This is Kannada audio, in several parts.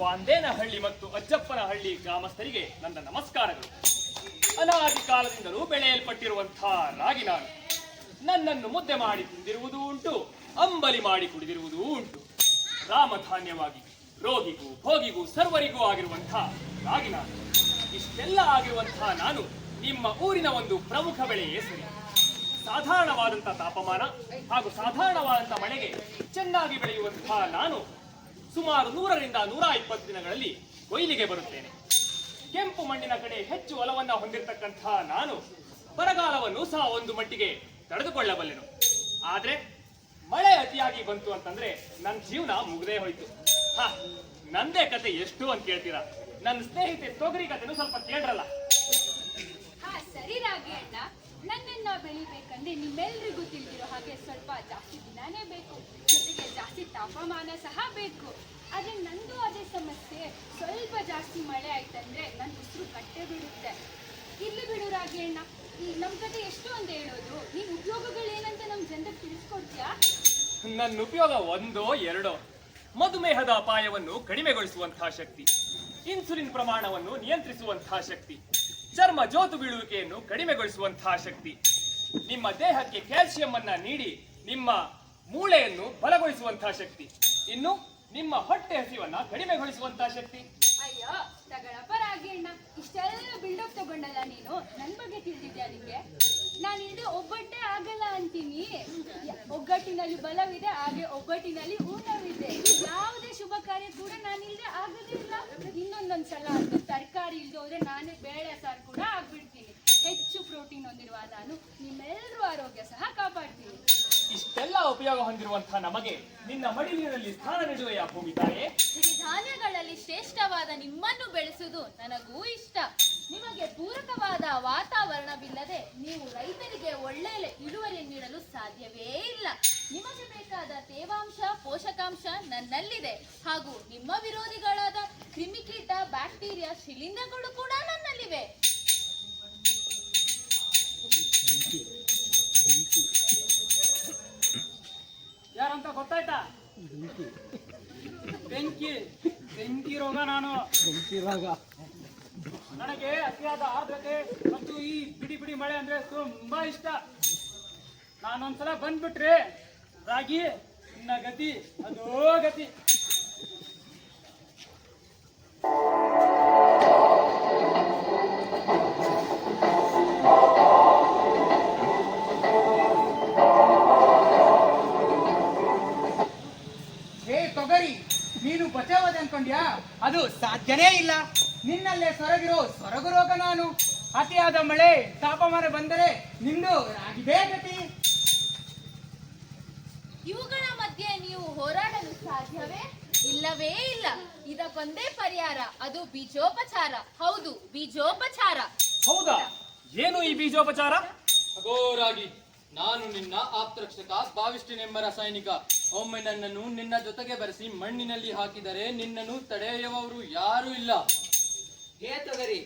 ಕ್ವಾಂದೇನಹಳ್ಳಿ ಮತ್ತು ಅಜ್ಜಪ್ಪನಹಳ್ಳಿ ಗ್ರಾಮಸ್ಥರಿಗೆ ನನ್ನ ನಮಸ್ಕಾರಗಳು. ಅನಾದಿ ಕಾಲದಿಂದಲೂ ಬೆಳೆಯಲ್ಪಟ್ಟಿರುವಂತಹ ರಾಗಿ ನಾನು. ನನ್ನನ್ನು ಮುದ್ದೆ ಮಾಡಿ ತಿಂದಿರುವುದೂ ಉಂಟು, ಅಂಬಲಿ ಮಾಡಿ ಕುಡಿದಿರುವುದೂ ಉಂಟು. ರಾಮಧಾನ್ಯವಾಗಿ ರೋಗಿಗೂ ಭೋಗಿಗೂ ಸರ್ವರಿಗೂ ಆಗಿರುವಂತಹ ರಾಗಿ ನಾನು. ಇಷ್ಟೆಲ್ಲ ಆಗಿರುವಂತಹ ನಾನು ನಿಮ್ಮ ಊರಿನ ಒಂದು ಪ್ರಮುಖ ಬೆಳೆಯೇ ಸರಿ. ಸಾಧಾರಣವಾದಂತಹ ತಾಪಮಾನ ಹಾಗೂ ಸಾಧಾರಣವಾದಂತಹ ಮಳೆಗೆ ಚೆನ್ನಾಗಿ ಬೆಳೆಯುವಂತಹ ನಾನು ಸುಮಾರು 100 ರಿಂದ 120 ದಿನಗಳಲ್ಲಿ ಕೊಯ್ಲಿಗೆ ಬರುತ್ತೇನೆ. ಕೆಂಪು ಮಣ್ಣಿನ ಕಡೆ ಹೆಚ್ಚು ಒಲವನ್ನ ಹೊಂದಿರತಕ್ಕಂತಹ ನಾನು ಬರಗಾಲವನ್ನು ಸಹ ಒಂದು ಮಟ್ಟಿಗೆ ತಡೆದುಕೊಳ್ಳಬಲ್ಲೆನು. ಆದ್ರೆ ಮಳೆ ಅತಿಯಾಗಿ ಬಂತು ಅಂತಂದ್ರೆ ನನ್ನ ಜೀವನ ಮುಗ್ದೇ ಹೋಯ್ತು. ನಂದೇ ಕತೆ ಎಷ್ಟು ಅಂತ ಕೇಳ್ತೀರಾ? ನನ್ನ ಸ್ನೇಹಿತೆ ತೊಗರಿ ಕತೆನೂ ಸ್ವಲ್ಪ ಕೇಳ್ರಲ್ಲ. ಸರಿ ರಾಗಿ ಅಣ್ಣ, ನನ್ನನ್ನ ಬೆಳಿಬೇಕಂದ್ರೆ ನಿಮ್ಮೆಲ್ರಿಗೂ ತಿಳಿದಿರೋ ಹಾಗೆ ಸ್ವಲ್ಪ ಜಾಸ್ತಿ ದಿನಾನೇ ಬೇಕು, ಜೊತೆಗೆ ಜಾಸ್ತಿ ತಾಪಮಾನ ಸಹ ಬೇಕು. ಆದ್ರೆ ನಂದು ಅದೇ ಸಮಸ್ಯೆ. ಸ್ವಲ್ಪ ಜಾಸ್ತಿ ಮಳೆ ಆಯ್ತಂದ್ರೆ ನನ್ನ ಉಸಿರು ಕಟ್ಟೆ ಬಿಡುತ್ತೆ. ಇಲ್ಲಿ ಬಿಡು ರಾಗಿ ಅಣ್ಣ, ಈ ನಮ್ ಕತೆ ಎಷ್ಟು ಅಂತ ಹೇಳೋದು. ನಿನ್ ಉಪಯೋಗಗಳೇನಂತ ನಮ್ ಜನರಿಗೆ ತಿಳಿಸ್ಕೊಡ್ತೀಯಾ? ನನ್ನ ಉಪಯೋಗ ಒಂದೋ ಎರಡೋ. ಮಧುಮೇಹದ ಅಪಾಯವನ್ನು ಕಡಿಮೆಗೊಳಿಸುವಂತಹ ಶಕ್ತಿ, ಇನ್ಸುಲಿನ್ ಪ್ರಮಾಣವನ್ನು ನಿಯಂತ್ರಿಸುವಂತಹ ಶಕ್ತಿ, ಚರ್ಮ ಜೋತು ಬೀಳುವಿಕೆಯನ್ನು ಕಡಿಮೆಗೊಳಿಸುವಂತಹ ಶಕ್ತಿ, ನಿಮ್ಮ ದೇಹಕ್ಕೆ ಕ್ಯಾಲ್ಸಿಯಂ ಅನ್ನ ನೀಡಿ ನಿಮ್ಮ ಮೂಳೆಯನ್ನು ಬಲಗೊಳಿಸುವಂತಹ ಶಕ್ತಿ, ಇನ್ನು ನಿಮ್ಮ ಹೊಟ್ಟೆ ಹಸಿವನ್ನ ಕಡಿಮೆಗೊಳಿಸುವಂತಹ ಶಕ್ತಿ. ಅಯ್ಯೋ ತಗಳಪ್ಪ ರಾಗಿ ಅಣ್ಣ, ಇಷ್ಟೆಲ್ಲ ಬಿಲ್ಡಪ್ ತಗೊಂಡಲ್ಲ ನೀನು. ನನ್ ಬಗ್ಗೆ ತಿಳಿದಿದ್ಯಾ ನಿಂಗೆ? ನಾನು ಇದು ಒಬ್ಬಟ್ಟೆ ಆಗಲ್ಲ ಅಂತೀನಿ. ಒಗ್ಗಟ್ಟಿನಲ್ಲಿ ಬಲವಿದೆ, ಹಾಗೆ ಒಗ್ಗಟ್ಟಿನಲ್ಲಿ ಊಟವಿದೆ. ಯಾವುದೇ ಶುಭ ಕಾರ್ಯ ಕೂಡ ನಾನಿಲ್ದೆ ಆಗೋದೇ ಇಲ್ಲ. ಇನ್ನೊಂದೊಂದ್ಸಲ ಅಂತ ತರಕಾರಿ ಇಲ್ದೆ ಹೋದ್ರೆ ನಾನೇ ಬೇಳೆ ಸಾರು ಕೂಡ ಆಗ್ಬಿಡ್ತೀನಿ. ಹೆಚ್ಚು ಪ್ರೋಟೀನ್ ಹೊಂದಿರುವ ನಾನು ನಿಮ್ಮೆಲ್ಲರೂ ಆರೋಗ್ಯ ಸಹ ಕಾಪಾಡ್ತೀನಿ. ಇಷ್ಟೆಲ್ಲ ಉಪಯೋಗ ಹೊಂದಿರುವಂತಹ ನಮಗೆ ನಿನ್ನ ಮಡಿಲಿನಲ್ಲಿ ಸ್ಥಾನ ನೀಡುವೆಯಾ ಭೂಮಿ ತಾಯೇ? ಸಿರಿಧಾನ್ಯಗಳಲ್ಲಿ ಶ್ರೇಷ್ಠವಾದ ನಿಮ್ಮನ್ನು ಬೆಳೆಸುವುದು ನನಗೂ ಇಷ್ಟ. ನಿಮಗೆ ಪೂರಕವಾದ ವಾತಾವರಣವಿಲ್ಲದೆ ನೀವು ರೈತರಿಗೆ ಒಳ್ಳೆಯ ಇಳುವರಿ ನೀಡಲು ಸಾಧ್ಯವೇ ಇಲ್ಲ. ನಿಮಗೆ ಬೇಕಾದ ತೇವಾಂಶ ಪೋಷಕಾಂಶ ನನ್ನಲ್ಲಿದೆ, ಹಾಗೂ ನಿಮ್ಮ ವಿರೋಧಿಗಳಾದ ಕ್ರಿಮಿಕೀಟ ಬ್ಯಾಕ್ಟೀರಿಯಾ ಶಿಲೀಂಧ್ರಗಳು ಕೂಡ ನನ್ನಲ್ಲಿವೆ. ಯಾರಂತ ಗೊತ್ತಾಯ್ತಾ? ಬೆಂಕಿ ರೋಗ. ನನಗೆ ಅತಿಯಾದ ಆರ್ದ್ರತೆ ಮತ್ತು ಈ ಬಿಡಿ ಬಿಡಿ ಮಳೆ ಅಂದ್ರೆ ತುಂಬಾ ಇಷ್ಟ. ನಾನೊಂದ್ಸಲ ಬಂದ್ಬಿಟ್ರೆ ರಾಗಿ ನಿನ್ನ ಗತಿ ಅದೋ ಗತಿ. ತೊಗರಿ, ನೀನು ಬಚಾವದೆ ಅನ್ಕೊಂಡ್ಯಾ? ಅದು ಸಾಧ್ಯನೇ ಇಲ್ಲ. ನಿನ್ನಲ್ಲೇ ಸೊರಗಿರೋ ಸೊರಗು ರೋಗ ನಾನು. ಅತಿಯಾದ ಮಳೆ ತಾಪಮಾನ ಬಂದರೆ ನಿಂದು ರಾಗಿದೇ ಗತಿ. ಇವುಗಳ ಮಧ್ಯೆ ನೀವು ಹೋರಾಡಲು ಸಾಧ್ಯವೇ? ಇಲ್ಲವೇ ಇಲ್ಲ. ಇದಕ್ಕೊಂದೇ ಪರಿಹಾರ, ಅದು ಬೀಜೋಪಚಾರ. ಹೌದು, ಬೀಜೋಪಚಾರ. ಹೌದಾ? ಏನು ಈ ಬೀಜೋಪಚಾರ? ಅಗೋರಾಗಿ, ನಾನು ನಿನ್ನ ಆಪ್ತರಕ್ಷಕ ಬಾವಿಸ್ಟಿನ್ ಎಂಬ ರಾಸಾಯನಿಕ. ಒಮ್ಮೆ ನನ್ನನ್ನು ನಿನ್ನ ಜೊತೆಗೆ ಬೆರೆಸಿ ಮಣ್ಣಿನಲ್ಲಿ ಹಾಕಿದರೆ ನಿನ್ನನ್ನು ತಡೆಯುವವರು ಯಾರೂ ಇಲ್ಲ. ಹೇ ತೊಗರಿ,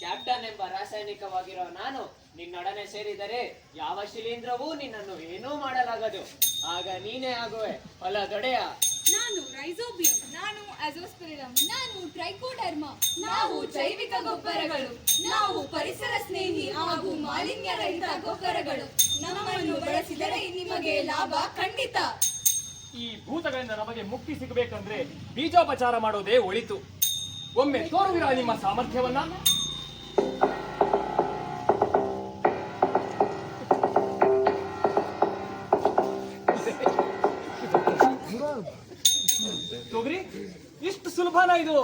ಕ್ಯಾಪ್ಟನ್ ಎಂಬ ರಾಸಾಯನಿಕವಾಗಿರೋ ನಾನು ನಿನ್ನೊಡನೆ ಸೇರಿದರೆ ಯಾವ ಶಿಲೀಂಧ್ರವೂ ನಿನ್ನನ್ನು ಏನೂ ಮಾಡಲಾಗದು. ಆಗ ನೀನೇ ಆಗುವೆ ಹೊಲದೊಡೆಯ. ನಾನು ರೈಸೋಬಿಯಂ, ನಾನು ಅಜೋಸ್ಪೆರಿಲಮ್, ನಾನು ಟ್ರೈಕೋಡರ್ಮಾ. ನಾವು ಜೈವಿಕ ಗೊಬ್ಬರಗಳು, ನಾವು ಪರಿಸರ ಸ್ನೇಹಿ ಹಾಗೂ ಮಾಲಿನ್ಯ ರಹಿತ ಗೊಬ್ಬರಗಳು. ನಮ್ಮನ್ನು ಬಳಸಿದರೆ ನಿಮಗೆ ಲಾಭ ಖಂಡಿತ. ಈ ಭೂತಗಳಿಂದ ನಮಗೆ ಮುಕ್ತಿ ಸಿಗಬೇಕಂದ್ರೆ ಬೀಜೋಪಚಾರ ಮಾಡೋದೇ ಒಳಿತು. ಒಮ್ಮೆ ತೋರುವಿರ ನಿಮ್ಮ ಸಾಮರ್ಥ್ಯವನ್ನ? ತೊಗರಿ, ಇಷ್ಟು ಸುಲಭನ ಇದು?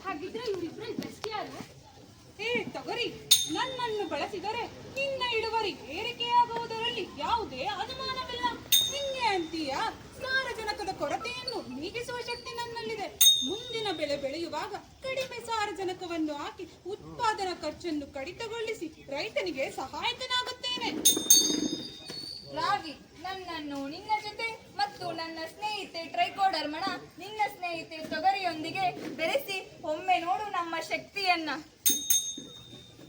ಹಾಗಿದ್ರೆ ಇವರಿಬ್ರಲ್ಲಿ ಬೆಸ್ಟ್ ಯಾರು? ತೊಗರಿ, ನನ್ನನ್ನು ಬಳಸಿದರೆ ನಿನ್ನ ಇಳುವರಿ ಏರಿಕೆಯಾಗುವುದರಲ್ಲಿ ಯಾವುದೇ ಅನುಮಾನವಿಲ್ಲ. ನಿನ್ನೆ ಅಂತೀಯ, ಸಾರಜನಕದ ಕೊರತೆಯನ್ನು ನೀಗಿಸುವ ಶಕ್ತಿ ನನ್ನಲ್ಲಿದೆ. ಮುಂದಿನ ಬೆಳೆ ಬೆಳೆಯುವಾಗ ಕಡಿಮೆ ಸಾರಜನಕವನ್ನು ಹಾಕಿ ಉತ್ಪಾದನಾ ಖರ್ಚನ್ನು ಕಡಿತಗೊಳಿಸಿ ರೈತನಿಗೆ ಸಹಾಯಕನಾಗುತ್ತೇನೆ. ರಾಗಿ, ನನ್ನನ್ನು ನಿನ್ನ ಜೊತೆ ಮತ್ತು ನನ್ನ ಸ್ನೇಹಿತೆ ಟ್ರೈಕೋಡರ್ಮಣ ನಿನ್ನ ಸ್ನೇಹಿತೆ ತೊಗರಿಯೊಂದಿಗೆ ಬೆರೆಸಿ ಒಮ್ಮೆ ನೋಡು ನಮ್ಮ ಶಕ್ತಿಯನ್ನ.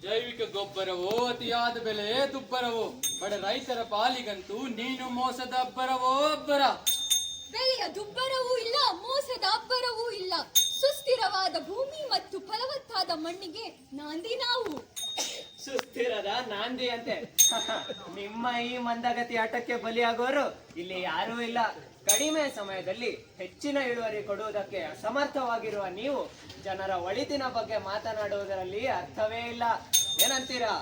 ಜೈವಿಕ ಗೊಬ್ಬರವೋ ಅತಿಯಾದ ಬೆಲೆ ದುಬ್ಬರವೋ, ಬಡ ರೈತರ ಪಾಲಿಗಂತೂ ನೀನು ಮೋಸದ ಅಬ್ಬರವೋ ಅಬ್ಬರ. ಬೆಲೆಯ ದುಬ್ಬರವೂ ಇಲ್ಲ, ಮೋಸದ ಅಬ್ಬರವೂ ಇಲ್ಲ. ಸುಸ್ಥಿರವಾದ ಭೂಮಿ ಮತ್ತು ಫಲವತ್ತಾದ ಮಣ್ಣಿಗೆ ನಾಂದಿ ನಾವು. ಸುಸ್ಥಿರದ ನಾಂದಿ ಅಂತೆ. ನಿಮ್ಮ ಈ ಮಂದಗತಿ ಆಟಕ್ಕೆ ಬಲಿಯಾಗೋರು ಇಲ್ಲಿ ಯಾರೂ ಇಲ್ಲ. ಕಡಿಮೆ ಸಮಯದಲ್ಲಿ ಹೆಚ್ಚಿನ ಇಳುವರಿ ಕೊಡುವುದಕ್ಕೆ ಅಸಮರ್ಥವಾಗಿರುವ ನೀವು ಜನರ ಒಳಿತಿನ ಬಗ್ಗೆ ಮಾತನಾಡುವುದರಲ್ಲಿ ಅರ್ಥವೇ ಇಲ್ಲ. ಏನಂತೀರಾ?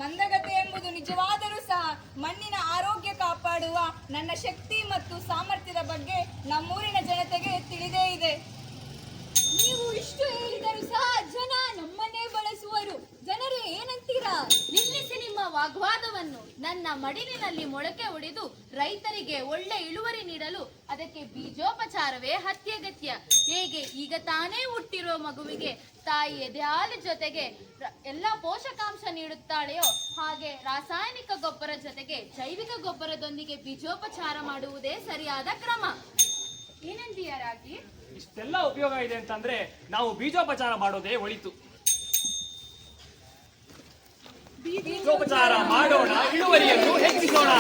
ಮಂದಗತಿ ಎಂಬುದು ನಿಜವಾದರೂ ಸಹ ಮಣ್ಣಿನ ಆರೋಗ್ಯ ಕಾಪಾಡುವ ನನ್ನ ಶಕ್ತಿ ಮತ್ತು ಸಾಮರ್ಥ್ಯದ ಬಗ್ಗೆ ನಮ್ಮೂರಿನ ಜನತೆಗೆ ತಿಳಿದೇ ಇದೆ. ನೀವು ಇಷ್ಟು ಹೇಳಿದರೂ ಸಹ ಜನ ನಮ್ಮನ್ನೇ ಬಳಸುವರು. ಜನರು ಏನಂತೀರಾ? ನಿಲ್ಲಿಸಿ ನಿಮ್ಮ ವಾಗ್ವಾದವನ್ನು. ನನ್ನ ಮಡಿಲಿನಲ್ಲಿ ಮೊಳಕೆ ಒಡೆದು ರೈತರಿಗೆ ಒಳ್ಳೆ ಇಳುವರಿ ನೀಡಲು ಅದಕ್ಕೆ ಬೀಜೋಪಚಾರವೇ ಅತ್ಯಗತ್ಯ. ಹೇಗೆ ಈಗ ತಾನೇ ಹುಟ್ಟಿರುವ ಮಗುವಿಗೆ ತಾಯಿ ಎದೆಹಾಲು ಜೊತೆಗೆ ಎಲ್ಲ ಪೋಷಕಾಂಶ ನೀಡುತ್ತಾಳೆಯೋ ಹಾಗೆ ರಾಸಾಯನಿಕ ಗೊಬ್ಬರ ಜೊತೆಗೆ ಜೈವಿಕ ಗೊಬ್ಬರದೊಂದಿಗೆ ಬೀಜೋಪಚಾರ ಮಾಡುವುದೇ ಸರಿಯಾದ ಕ್ರಮ. ಏನಂತೀಯ ರಾಗಿ? ಇಷ್ಟೆಲ್ಲ ಉಪಯೋಗ ಇದೆ ಅಂತಂದ್ರೆ ನಾವು ಬೀಜೋಪಚಾರ ಮಾಡೋದೇ ಒಳಿತು. ಬೀಜೋಪಚಾರ ಮಾಡೋಣ, ಇಳುವರಿಯನ್ನು ಹೆಚ್ಚಿಸೋಣ.